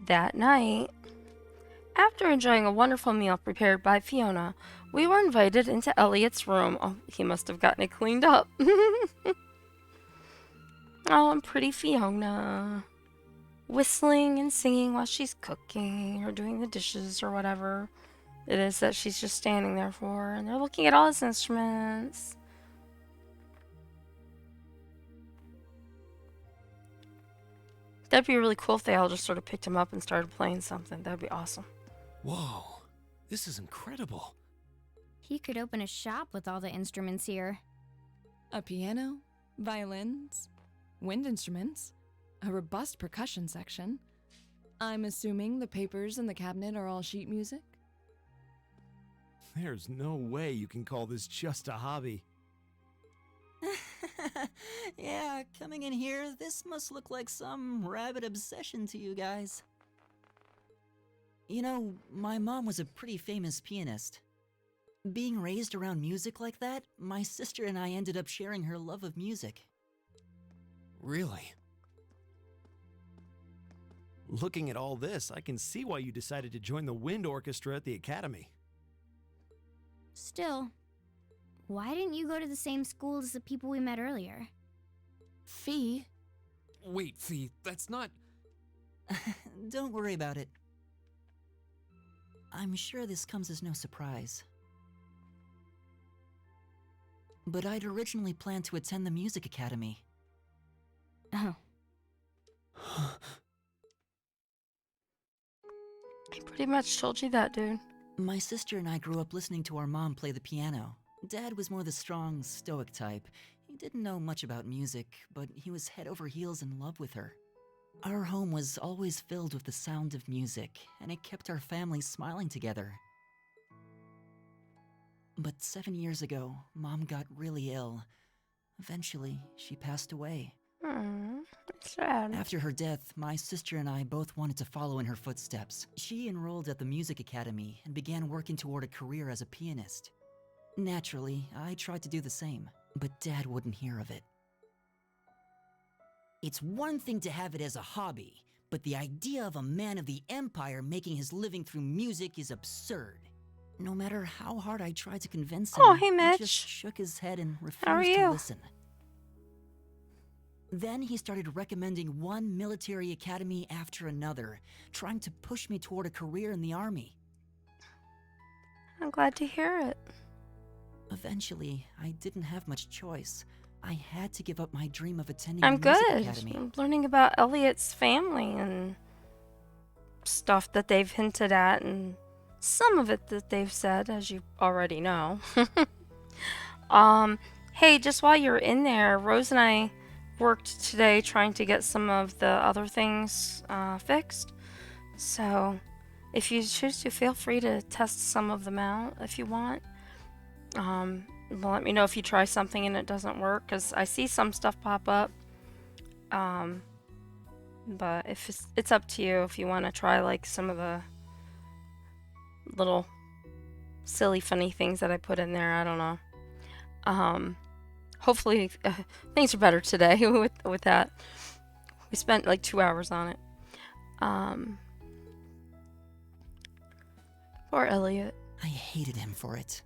That night, after enjoying a wonderful meal prepared by Fiona, we were invited into Elliot's room. Oh, he must have gotten it cleaned up. Oh, and pretty Fiona. Whistling and singing while she's cooking or doing the dishes or whatever it is that she's just standing there for. And they're looking at all his instruments. That'd be really cool if they all just sort of picked him up and started playing something. That'd be awesome. Whoa, this is incredible. He could open a shop with all the instruments here. A piano, violins, wind instruments, a robust percussion section. I'm assuming the papers in the cabinet are all sheet music? There's no way you can call this just a hobby. Yeah, coming in here, this must look like some rabid obsession to you guys. You know, my mom was a pretty famous pianist. Being raised around music like that, my sister and I ended up sharing her love of music. Really? Looking at all this, I can see why you decided to join the wind orchestra at the academy. Still, why didn't you go to the same school as the people we met earlier? Fee? Wait, Fee, that's not... Don't worry about it. I'm sure this comes as no surprise. But I'd originally planned to attend the music academy. Oh. I pretty much told you that, dude. My sister and I grew up listening to our mom play the piano. Dad was more the strong, stoic type. He didn't know much about music, but he was head over heels in love with her. Our home was always filled with the sound of music, and it kept our family smiling together. But 7 years ago, Mom got really ill. Eventually, she passed away. Sad. After her death, my sister and I both wanted to follow in her footsteps. She enrolled at the music academy and began working toward a career as a pianist. Naturally, I tried to do the same, but Dad wouldn't hear of it. It's one thing to have it as a hobby, but the idea of a man of the Empire making his living through music is absurd. No matter how hard I tried to convince him, Oh, hey, he Mitch. just shook his head and How are refused to you? listen. Then he started recommending one military academy after another, trying to push me toward a career in the army. I'm glad to hear it. Eventually, I didn't have much choice. I had to give up my dream of attending I'm the music good. academy. I'm learning about Elliot's family and stuff that they've hinted at, and some of it that they've said, as you already know. Hey, just while you're in there, Rose and I worked today trying to get some of the other things fixed. So, if you choose to, feel free to test some of them out if you want. Let me know if you try something and it doesn't work, because I see some stuff pop up. But if it's up to you if you want to try like some of the little silly funny things that I put in there. I don't know. Hopefully things are better today with that. We spent like 2 hours on it. Poor Elliot. I hated him for it.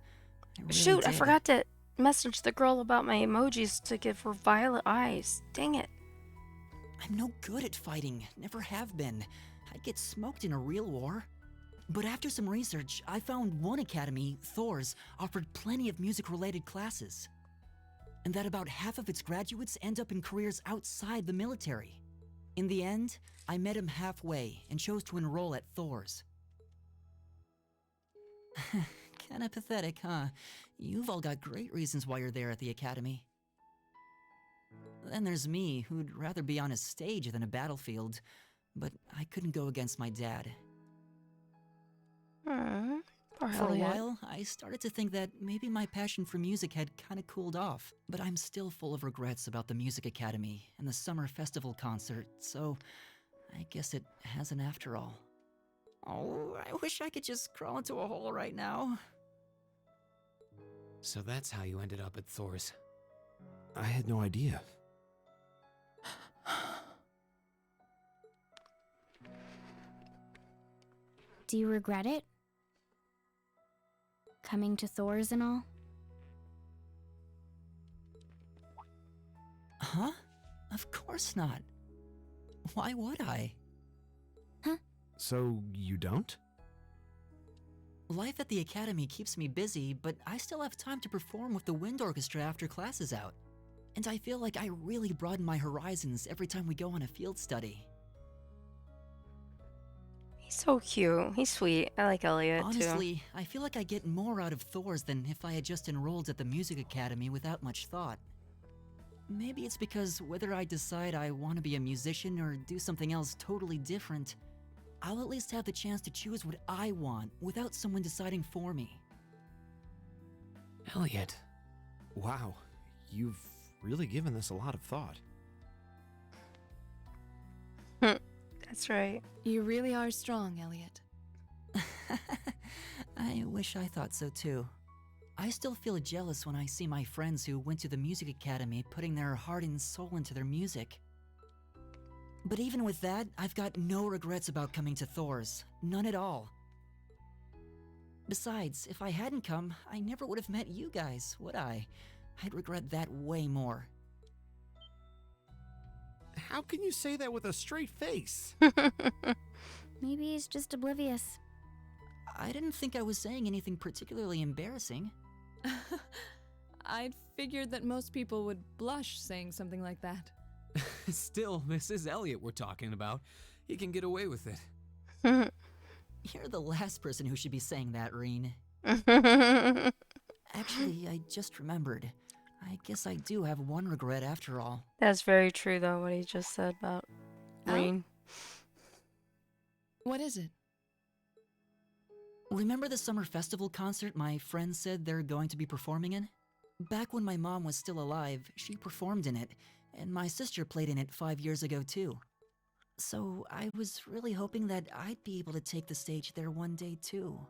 I really Shoot, I did. forgot to message the girl about my emojis to give her violet eyes. Dang it. I'm no good at fighting, never have been. I'd get smoked in a real war. But after some research, I found one academy, Thors, offered plenty of music-related classes. And that about half of its graduates end up in careers outside the military. In the end, I met him halfway and chose to enroll at Thors. Kinda pathetic, huh? You've all got great reasons why you're there at the academy. Then there's me, who'd rather be on a stage than a battlefield, but I couldn't go against my dad. Poor For a Elliot. while, I started to think that maybe my passion for music had kinda cooled off, but I'm still full of regrets about the music academy and the summer festival concert, so I guess it hasn't after all. Oh, I wish I could just crawl into a hole right now. So that's how you ended up at Thors. I had no idea. Do you regret it? Coming to Thors and all? Huh? Of course not. Why would I? So you don't? Life at the academy keeps me busy, but I still have time to perform with the wind orchestra after class is out. And I feel like I really broaden my horizons every time we go on a field study. He's so cute. He's sweet. I like Elliot too. Honestly, I feel like I get more out of Thors than if I had just enrolled at the music academy without much thought. Maybe it's because whether I decide I want to be a musician or do something else totally different, I'll at least have the chance to choose what I want without someone deciding for me. Elliot. Wow. You've really given this a lot of thought. That's right. You really are strong, Elliot. I wish I thought so too. I still feel jealous when I see my friends who went to the music academy putting their heart and soul into their music. But even with that, I've got no regrets about coming to Thors. None at all. Besides, if I hadn't come, I never would have met you guys, would I? I'd regret that way more. How can you say that with a straight face? Maybe he's just oblivious. I didn't think I was saying anything particularly embarrassing. I'd figured that most people would blush saying something like that. Still, this is Elliot we're talking about. He can get away with it. You're the last person who should be saying that, Reen. Actually, I just remembered. I guess I do have one regret after all. That's very true, though, what he just said about Reen. What is it? Remember the summer festival concert my friends said they're going to be performing in? Back when my mom was still alive, she performed in it, and my sister played in it 5 years ago too. So I was really hoping that I'd be able to take the stage there one day too.